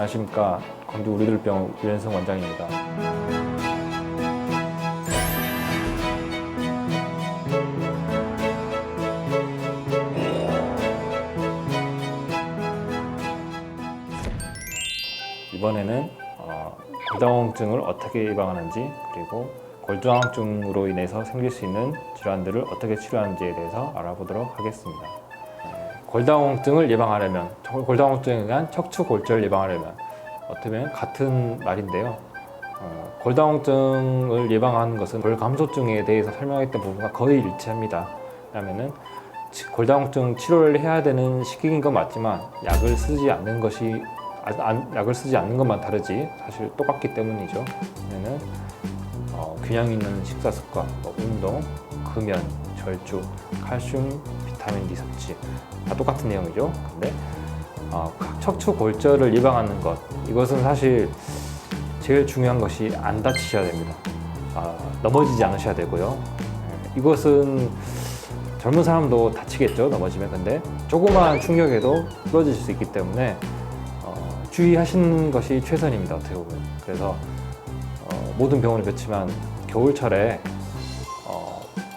안녕하십니까. 광주 우리들병원 유현성 원장입니다. 이번에는 골다공증을 어떻게 예방하는지, 그리고 골다공증으로 인해서 생길 수 있는 질환들을 어떻게 치료하는지에 대해서 알아보도록 하겠습니다. 골다공증을 예방하려면, 골다공증에 의한 척추골절 예방하려면 어떻게 보면 같은 말인데요. 골다공증을 예방하는 것은 골감소증에 대해서 설명했던 부분과 거의 일치합니다. 왜냐하면 골다공증 치료를 해야 되는 시기인 건 맞지만 약을 쓰지 않는 것만 다르지 사실 똑같기 때문이죠. 그러면 균형 있는 식사 습관, 운동, 금연, 절주, 칼슘, 비타민 D 섭취 다 똑같은 내용이죠. 근데 척추 골절을 예방하는 것, 이것은 사실 제일 중요한 것이 안 다치셔야 됩니다. 넘어지지 않으셔야 되고요. 이것은 젊은 사람도 다치겠죠, 넘어지면. 근데 조그마한 충격에도 부러질 수 있기 때문에 주의하시는 것이 최선입니다, 어떻게 보면. 그래서 모든 병원이 그렇지만 겨울철에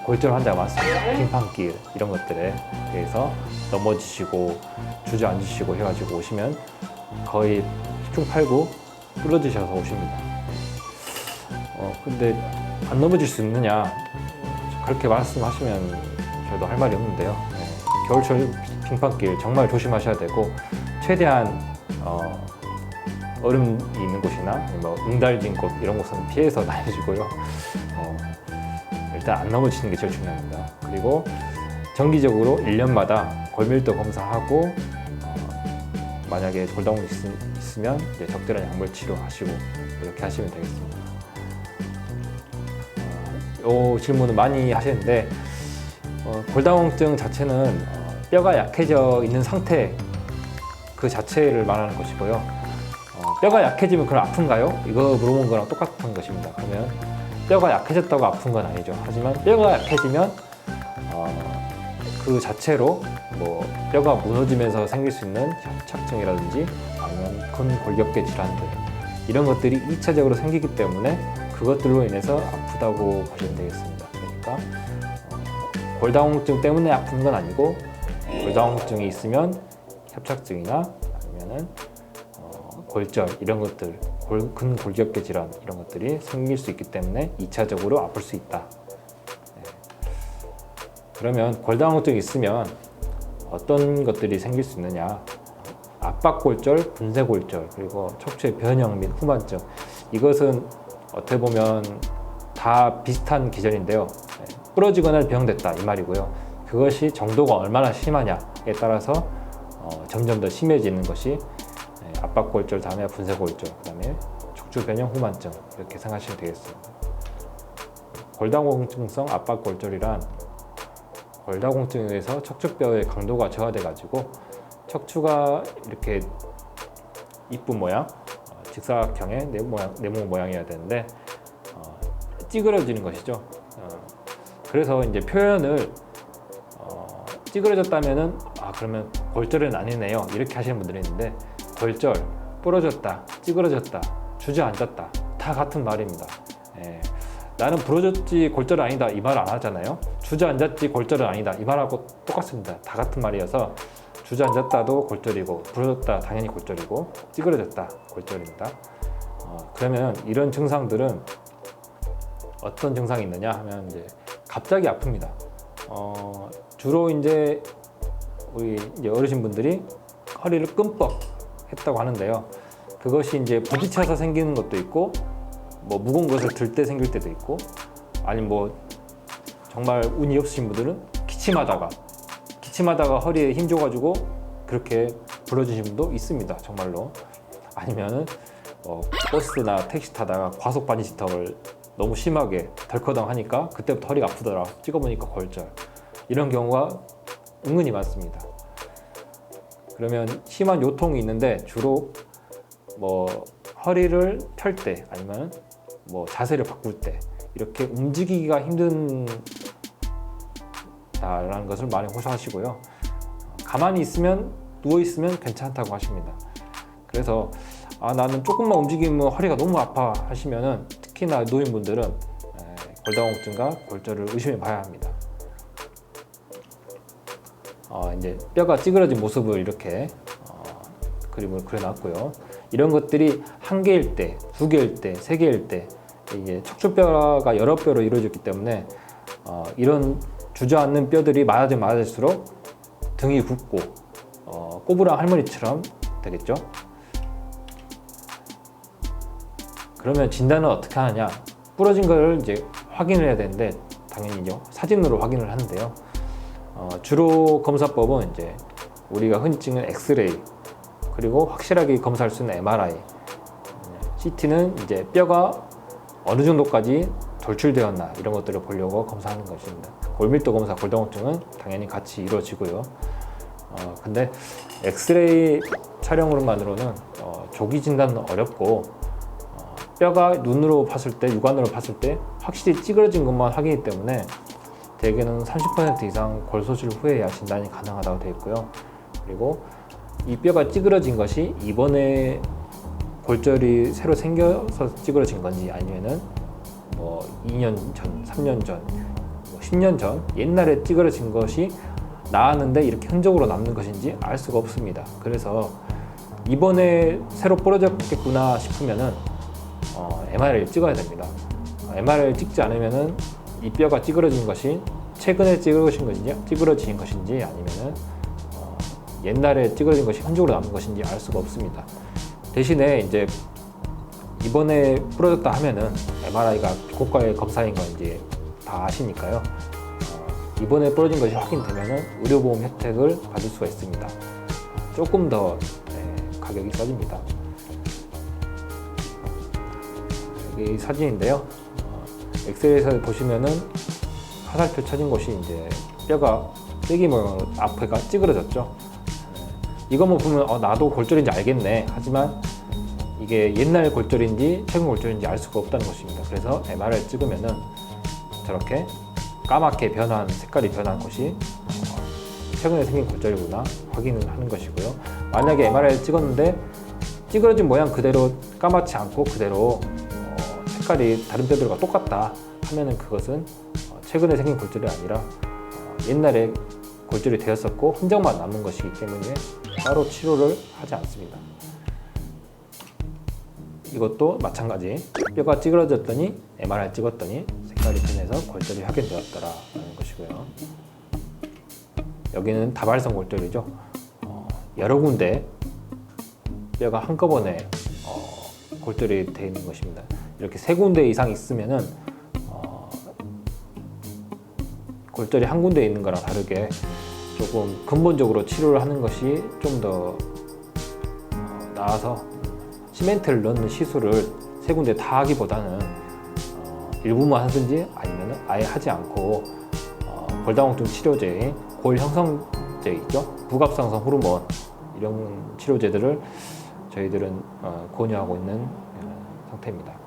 골절 환자가 많습니다. 빙판길 이런 것들에 대해서 넘어지시고 주저앉으시고 해가지고 오시면 거의 10중 8구 부러지셔서 오십니다. 근데 안 넘어질 수 있느냐, 그렇게 말씀하시면 저도 할 말이 없는데요. 겨울철 빙판길 정말 조심하셔야 되고, 최대한 얼음이 있는 곳이나 응달진 곳 이런 곳은 피해서 다니시고요. 일단 안 넘어지는 게 제일 중요합니다. 그리고 정기적으로 1년마다 골밀도 검사하고, 만약에 골다공증이 있으면 이제 적절한 약물 치료하시고 이렇게 하시면 되겠습니다. 이 질문은 많이 하시는데, 골다공증 자체는 뼈가 약해져 있는 상태 그 자체를 말하는 것이고요. 뼈가 약해지면 그럼 아픈가요? 이거 물어본 거랑 똑같은 것입니다. 그러면 뼈가 약해졌다고 아픈 건 아니죠. 하지만 뼈가 약해지면 그 자체로 뼈가 무너지면서 생길 수 있는 협착증이라든지 아니면 큰 골격계 질환들, 이런 것들이 2차적으로 생기기 때문에 그것들로 인해서 아프다고 보시면 되겠습니다. 그러니까 골다공증 때문에 아픈 건 아니고, 골다공증이 있으면 협착증이나 아니면은 골절 이런 것들, 근골격계 질환 이런 것들이 생길 수 있기 때문에 2차적으로 아플 수 있다. 그러면 골다공증이 있으면 어떤 것들이 생길 수 있느냐? 압박골절, 분쇄골절, 그리고 척추의 변형 및 후만증, 이것은 어떻게 보면 다 비슷한 기전인데요. 부러지거나 병됐다 이 말이고요. 그것이 정도가 얼마나 심하냐에 따라서 점점 더 심해지는 것이 압박골절, 다음에 분쇄골절, 그 다음에 척추 변형 후만증, 이렇게 생각하시면 되겠습니다. 골다공증성 압박골절이란 골다공증에 의해서 척추뼈의 강도가 저하돼 가지고 척추가 이렇게 이쁜 모양, 직사각형의 네모 모양이어야 되는데 찌그러지는 것이죠. 그래서 이제 표현을 찌그러졌다면은 그러면 골절은 아니네요, 이렇게 하시는 분들이 있는데, 골절, 부러졌다, 찌그러졌다, 주저앉았다 다 같은 말입니다. 나는 부러졌지 골절은 아니다 이 말 안 하잖아요. 주저앉았지 골절은 아니다 이 말하고 똑같습니다. 다 같은 말이어서 주저앉았다도 골절이고, 부러졌다 당연히 골절이고, 찌그러졌다 골절입니다. 그러면 이런 증상들은 어떤 증상이 있느냐 하면, 이제 갑자기 아픕니다. 주로 이제 우리 어르신분들이 허리를 끔뻑 했다고 하는데요. 그것이 이제 부딪혀서 생기는 것도 있고, 무거운 것을 들 때 생길 때도 있고, 아니면 정말 운이 없으신 분들은 기침하다가 허리에 힘 줘가지고 그렇게 부러지신 분도 있습니다, 정말로. 아니면은 버스나 택시 타다가 과속 방지턱을 너무 심하게 덜커덩 하니까 그때부터 허리가 아프더라, 찍어보니까 골절, 이런 경우가 은근히 많습니다. 그러면 심한 요통이 있는데 주로 허리를 펼 때, 아니면 자세를 바꿀 때 이렇게 움직이기가 힘든다라는 것을 많이 호소하시고요. 가만히 있으면, 누워 있으면 괜찮다고 하십니다. 그래서 나는 조금만 움직이면 허리가 너무 아파 하시면은 특히나 노인분들은 골다공증과 골절을 의심해 봐야 합니다. 이제 뼈가 찌그러진 모습을 이렇게 그림을 그려놨고요. 이런 것들이 한 개일 때, 두 개일 때, 세 개일 때 이제 척추뼈가 여러 뼈로 이루어졌기 때문에 이런 주저앉는 뼈들이 많아지면 많아질수록 등이 굽고 꼬부랑 할머니처럼 되겠죠. 그러면 진단은 어떻게 하느냐? 부러진 걸 이제 확인을 해야 되는데 당연히 이제 사진으로 확인을 하는데요. 주로 검사법은 이제 우리가 흔히 찍는 엑스레이, 그리고 확실하게 검사할 수 있는 MRI, CT는 이제 뼈가 어느 정도까지 돌출되었나 이런 것들을 보려고 검사하는 것입니다. 골밀도 검사, 골다공증은 당연히 같이 이루어지고요. 근데 엑스레이 촬영으로만으로는 조기 진단은 어렵고 뼈가 눈으로 봤을 때, 육안으로 봤을 때 확실히 찌그러진 것만 확인이기 때문에 대개는 30% 이상 골 소실 후에야 진단이 가능하다고 되어 있고요. 그리고 이 뼈가 찌그러진 것이 이번에 골절이 새로 생겨서 찌그러진 건지 아니면은 2년 전, 3년 전, 10년 전 옛날에 찌그러진 것이 나았는데 이렇게 흔적으로 남는 것인지 알 수가 없습니다. 그래서 이번에 새로 부러졌겠구나 싶으면은 MRI를 찍어야 됩니다. MRI를 찍지 않으면은 이 뼈가 찌그러진 것이 최근에 찌그러진 것인지 아니면은 옛날에 찌그러진 것이 흔적으로 남은 것인지 알 수가 없습니다. 대신에 이제 이번에 부러졌다 하면은 MRI가 고가의 검사인 건 이제 다 아시니까요. 이번에 부러진 것이 확인되면은 의료보험 혜택을 받을 수가 있습니다. 조금 더 가격이 싸집니다. 이 사진인데요. 엑스레이에서 보시면은 화살표 쳐진 곳이 이제 뼈가 쐐기 모양으로 앞에가 찌그러졌죠. 이것만 보면 나도 골절인지 알겠네. 하지만 이게 옛날 골절인지 최근 골절인지 알 수가 없다는 것입니다. 그래서 MRI를 찍으면은 저렇게 까맣게 변한, 색깔이 변한 곳이 최근에 생긴 골절이구나 확인을 하는 것이고요. 만약에 MRI를 찍었는데 찌그러진 모양 그대로 까맣지 않고 그대로 색깔이 다른 뼈들과 똑같다 하면은 그것은 최근에 생긴 골절이 아니라 옛날에 골절이 되었었고 흔적만 남은 것이기 때문에 따로 치료를 하지 않습니다. 이것도 마찬가지 뼈가 찌그러졌더니 MRI 찍었더니 색깔이 변해서 골절이 확인되었더라라는 것이고요. 여기는 다발성 골절이죠. 여러 군데 뼈가 한꺼번에 골절이 되어 있는 것입니다. 이렇게 세 군데 이상 있으면은 골절이 한 군데 있는 거랑 다르게 조금 근본적으로 치료를 하는 것이 좀 더 나아서 시멘트를 넣는 시술을 세 군데 다 하기보다는 일부만 하든지 아니면 아예 하지 않고 골다공증 치료제인 골형성제 있죠, 부갑상선 호르몬 이런 치료제들을 저희들은 권유하고 있는 상태입니다.